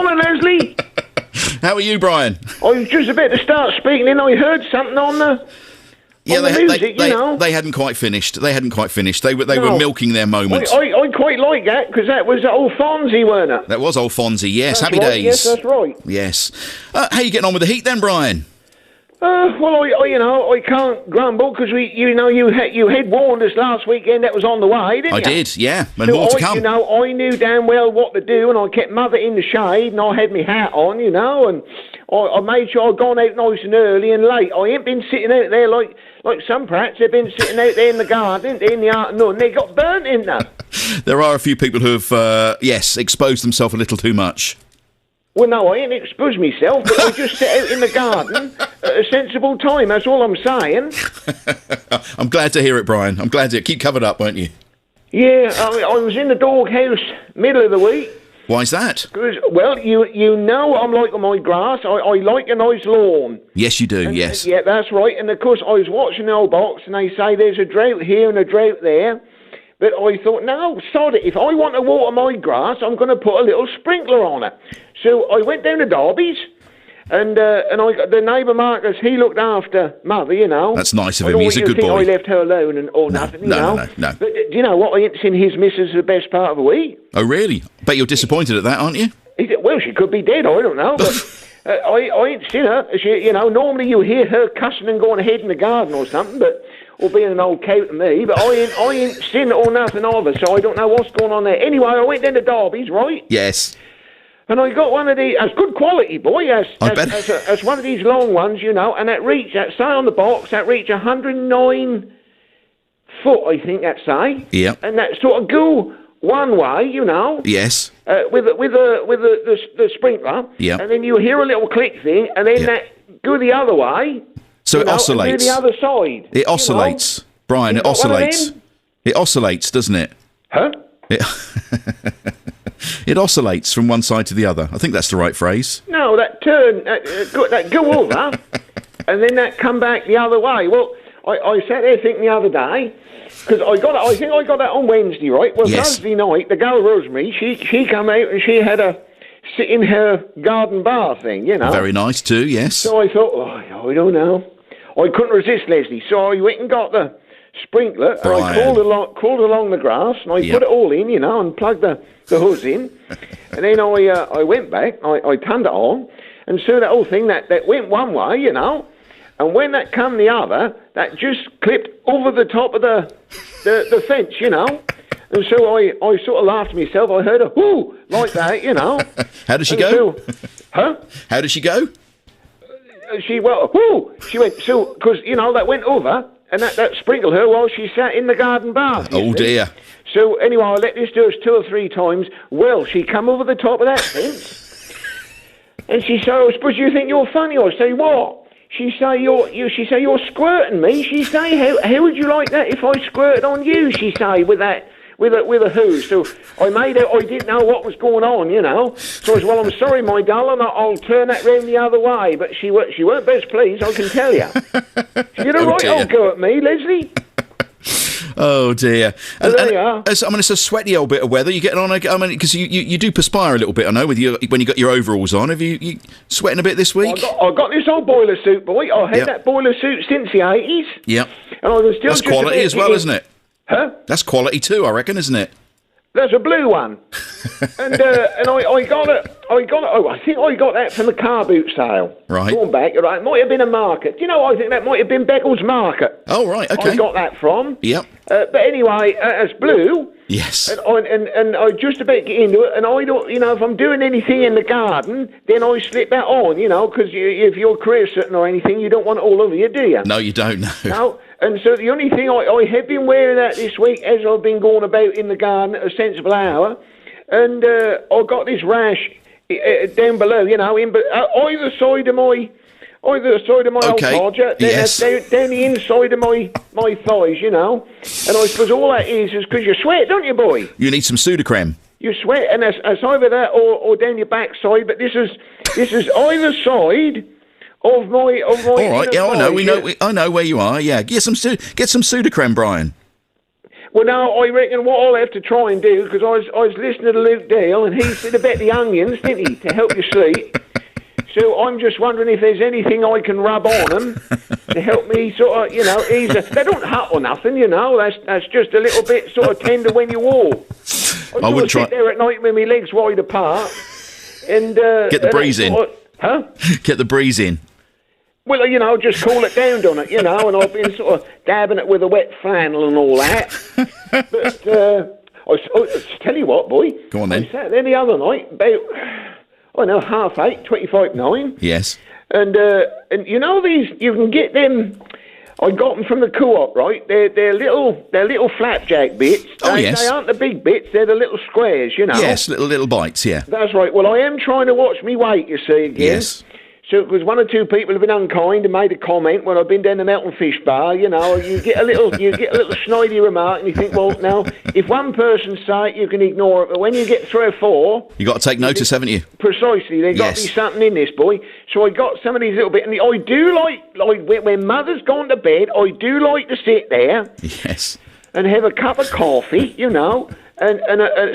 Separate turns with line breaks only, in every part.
Morning, Leslie.
How are you, Brian?
I was just about to start speaking and I heard something on the...
Yeah,
they
hadn't quite finished. They were milking their moment.
I quite like that, because that was old Fonzie, weren't it?
That was old Fonzie, yes.
That's
Happy
right,
days.
Yes, that's right.
Yes. How are you getting on with the heat then, Brian?
Well, I can't grumble, because you had warned us last weekend that was on the way, didn't you?
I did, yeah. And
so
more to come.
I knew damn well what to do, and I kept Mother in the shade, and I had my hat on, and I made sure I'd gone out nice and early and late. I ain't been sitting out there like some brats. They've been sitting out there in the garden in the afternoon. They got burnt in there.
There are a few people who have, exposed themselves a little too much.
Well, no, I ain't exposed myself, but I just sit out in the garden at a sensible time. That's all I'm saying.
I'm glad to hear it, Brian. I'm glad to hear it. Keep covered up, won't you?
Yeah, I was in the doghouse middle of the week.
Why's that?
Because, well, you know I'm like my grass. I like a nice lawn.
Yes, you do, yes.
Yeah, that's right. And, of course, I was watching the old box, and they say there's a drought here and a drought there. But I thought, no, sod it. If I want to water my grass, I'm going to put a little sprinkler on it. So I went down to Derby's, and I got the neighbour Marcus. He looked after Mother,
That's nice of him. He's a good boy.
I left her alone or nothing,
No.
But do you know what? I ain't seen his missus the best part of a week.
Oh, really? Bet you're disappointed at that, aren't you?
Well, she could be dead. I don't know, but I ain't seen her. She, normally you hear her cussing and going ahead in the garden or something, or being an old cow to me, but I ain't seen it or nothing either, so I don't know what's going on there. Anyway, I went down to Derby's, right?
Yes.
And I got one of these, as good quality, boy, as one of these long ones, and that say on the box, that reached 109 foot, I think that say.
Yeah.
And that sort of go one way,
Yes.
with the sprinkler.
Yeah.
And then you hear a little click thing, and then that go the other way.
So it oscillates.
And do the other side.
It oscillates, Brian. It oscillates. It oscillates, doesn't it?
Huh?
It oscillates from one side to the other. I think that's the right phrase.
No, that turn, that go over, and then that come back the other way. Well, I sat there thinking the other day, because I think I got that on Wednesday, right? Well,
yes.
Thursday night, the girl Rosemary, she come out and she had a sit in her garden bar thing,
Very nice too, yes.
So I thought, I don't know. I couldn't resist, Leslie, so I went and got the sprinkler, and I crawled along the grass, and I put it all in, and plugged the hose in, and then I went back, I turned it on, and so that whole thing, that went one way, and when that come the other, that just clipped over the top of the fence, and so I sort of laughed to myself. I heard a whoo like that,
How did she go?
Huh?
How did she go?
She went, so, because, that went over, and that sprinkled her while she sat in the garden bath.
Oh, dear.
So, anyway, I let this do us 2 or 3 times. Well, she come over the top of that fence, and she said, I suppose you think you're funny. I say, what? She say, you're squirting me. She say, how would you like that if I squirted on you? She say, with a who. So I made out I didn't know what was going on, So I said, well, I'm sorry, my darling, I'll turn that round the other way. But she weren't best pleased, I can tell you. She did a right old go at me, Leslie.
Oh, dear.
Well, there you are.
It's a sweaty old bit of weather. You getting on? Because you do perspire a little bit, I know, when you got your overalls on. Have you sweating a bit this week?
I got this old boiler suit, boy. I had that boiler suit since the 80s.
Yep.
And I was still
That's quality as well, isn't it?
Huh?
That's quality too, I reckon, isn't it?
There's a blue one, and I got it. Oh, I think I got that from the car boot sale.
Right.
Going back, right? It might have been a market. I think that might have been Beccles Market.
Oh, right. Okay.
I got that from.
Yep.
But anyway, it's blue.
Yes.
And I just about get into it, and I don't, if I'm doing anything in the garden, then I slip that on, because if you're career certain or anything, you don't want it all over you, do you?
No, you don't.
No. And so the only thing I have been wearing that this week as I've been going about in the garden at a sensible hour, and I got this rash down below, either side of my old podger,
yes.
down the inside of my thighs, And I suppose all that is because you sweat, don't you, boy?
You need some Sudocrem.
You sweat, and it's either that or down your backside. But this is either side of my.
All right, yeah, I know.
Thighs,
I know where you are. Yeah, get some Sudocrem, Brian.
Well, no, I reckon what I'll have to try and do, because I was listening to Luke Dale, and he said about the onions, didn't he, to help you sleep. So I'm just wondering if there's anything I can rub on them to help me sort of, ease. They don't hurt or nothing, That's just a little bit sort of tender when you walk. I would sit there at night with my legs wide apart and
get the breeze in.
Huh?
Get the breeze in.
Well, just cool it down on it, and I've been sort of dabbing it with a wet flannel and all that. But I tell you what, boy.
Go on then.
I sat there the other night about, 8:30, 9.
Yes.
And these, you can get them. I got them from the co-op, right? They're little flapjack bits.
Yes.
They aren't the big bits. They're the little squares,
Yes, little bites. Yeah.
That's right. Well, I am trying to watch me weight. You see, again.
Yes.
So, because one or two people have been unkind and made a comment when I've been down the Melton fish bar, you get a little snidey remark, and you think, well, now, if one person say it, you can ignore it, but when you get 3 or 4,
You got to take notice, haven't you?
Precisely, there's got to be something in this, boy. So I got some of these little bits, and I do like when Mother's gone to bed, I do like to sit there.
Yes.
And have a cup of coffee, and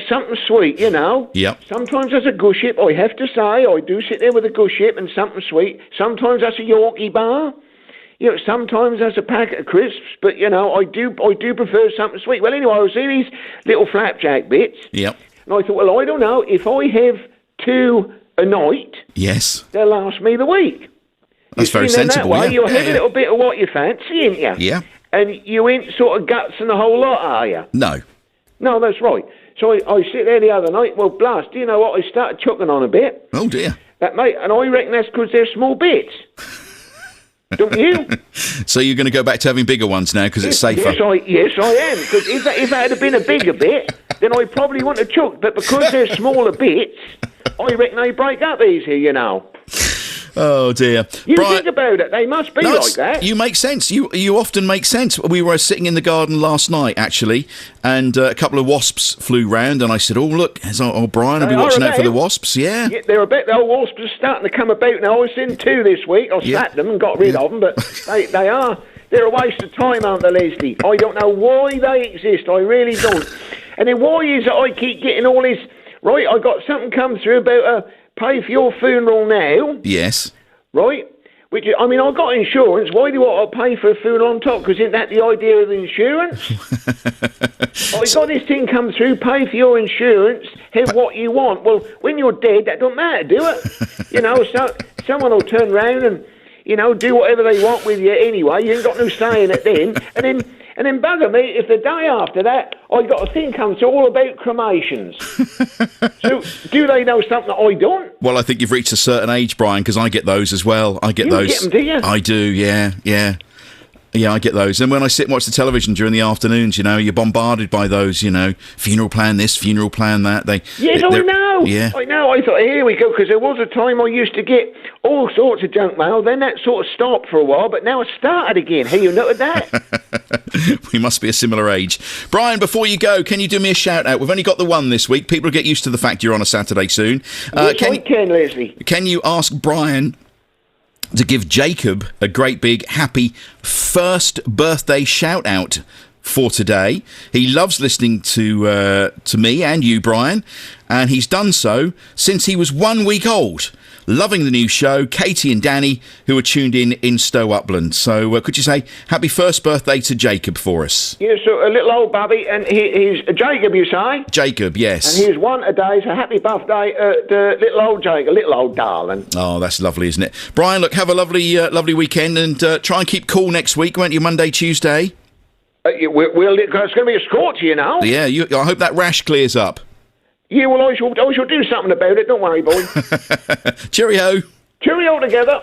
something sweet,
Yep.
Sometimes that's a guship, I have to say. I do sit there with a guship and something sweet. Sometimes that's a Yorkie bar. Sometimes that's a packet of crisps. But, I do prefer something sweet. Well, anyway, I was seeing these little flapjack bits.
Yep.
And I thought, well, I don't know. If I have 2 a night,
Yes.
they'll last me the week.
That's very sensible,
that way,
yeah.
You'll have a little bit of what you fancy, ain't you?
Yeah.
And you ain't sort of guts and the whole lot, are you?
No.
No, that's right. So I sit there the other night. Well, blast, do you know what? I started chucking on a bit.
Oh, dear.
Mate, and I reckon that's because they're small bits. Don't you?
So you're going to go back to having bigger ones now because it's safer?
Yes, I am. Because if that had been a bigger bit, then I probably wouldn't have chucked. But because they're smaller bits, I reckon they break up easier,
Oh, dear.
You think about it. They must be like that.
You make sense. You often make sense. We were sitting in the garden last night, actually, and a couple of wasps flew round, and I said, oh, look, there's Brian. I'll be watching out for the wasps. Yeah.
They're a bit, the old wasps are starting to come about now. I was in 2 this week. I slapped them and got rid of them, but they're a waste of time, aren't they, Leslie? I don't know why they exist. I really don't. And then why is it I keep getting all this... Right, I got something come through about pay for your funeral now.
Yes.
Right? Which, I got insurance. Why do I pay for a funeral on top? Because isn't that the idea of the insurance? I got this thing come through, pay for your insurance, have what you want. Well, when you're dead, that don't matter, do it? So someone will turn round and, do whatever they want with you anyway. You ain't got no say in it then. And then bugger me, if the day after that, I got a thing come to all about cremations. So, do they know something that I don't?
Well, I think you've reached a certain age, Brian, because I get those as well. I get those.
You get them, do you?
I do, yeah. Yeah, I get those. And when I sit and watch the television during the afternoons, you're bombarded by those, funeral plan this, funeral plan that.
I know.
Yeah.
I know. I thought, here we go, because there was a time I used to get all sorts of junk mail. Then that sort of stopped for a while, but now it started again. Hey, you noted that?
We must be a similar age. Brian, before you go, can you do me a shout-out? We've only got the one this week. People will get used to the fact you're on a Saturday soon.
Yes, I can, Leslie.
Can you ask Brian to give Jacob a great big happy first birthday shout out for today? He loves listening to me and you, Brian, and he's done so since he was 1 week old. Loving the new show, Katie and Danny, who are tuned in Stowe Upland. So could you say happy first birthday to Jacob for us?
Yes, so a little old bubby, and he's Jacob, you say?
Jacob, yes.
And he's 1 a day, so happy birthday to little old Jacob, little old darling.
Oh, that's lovely, isn't it? Brian, look, have a lovely weekend, and try and keep cool next week, won't you, Monday, Tuesday?
It's going to be a scorcher,
Yeah, I hope that rash clears up.
Yeah, well, I shall do something about it. Don't worry, boy.
Cheerio.
Cheerio together.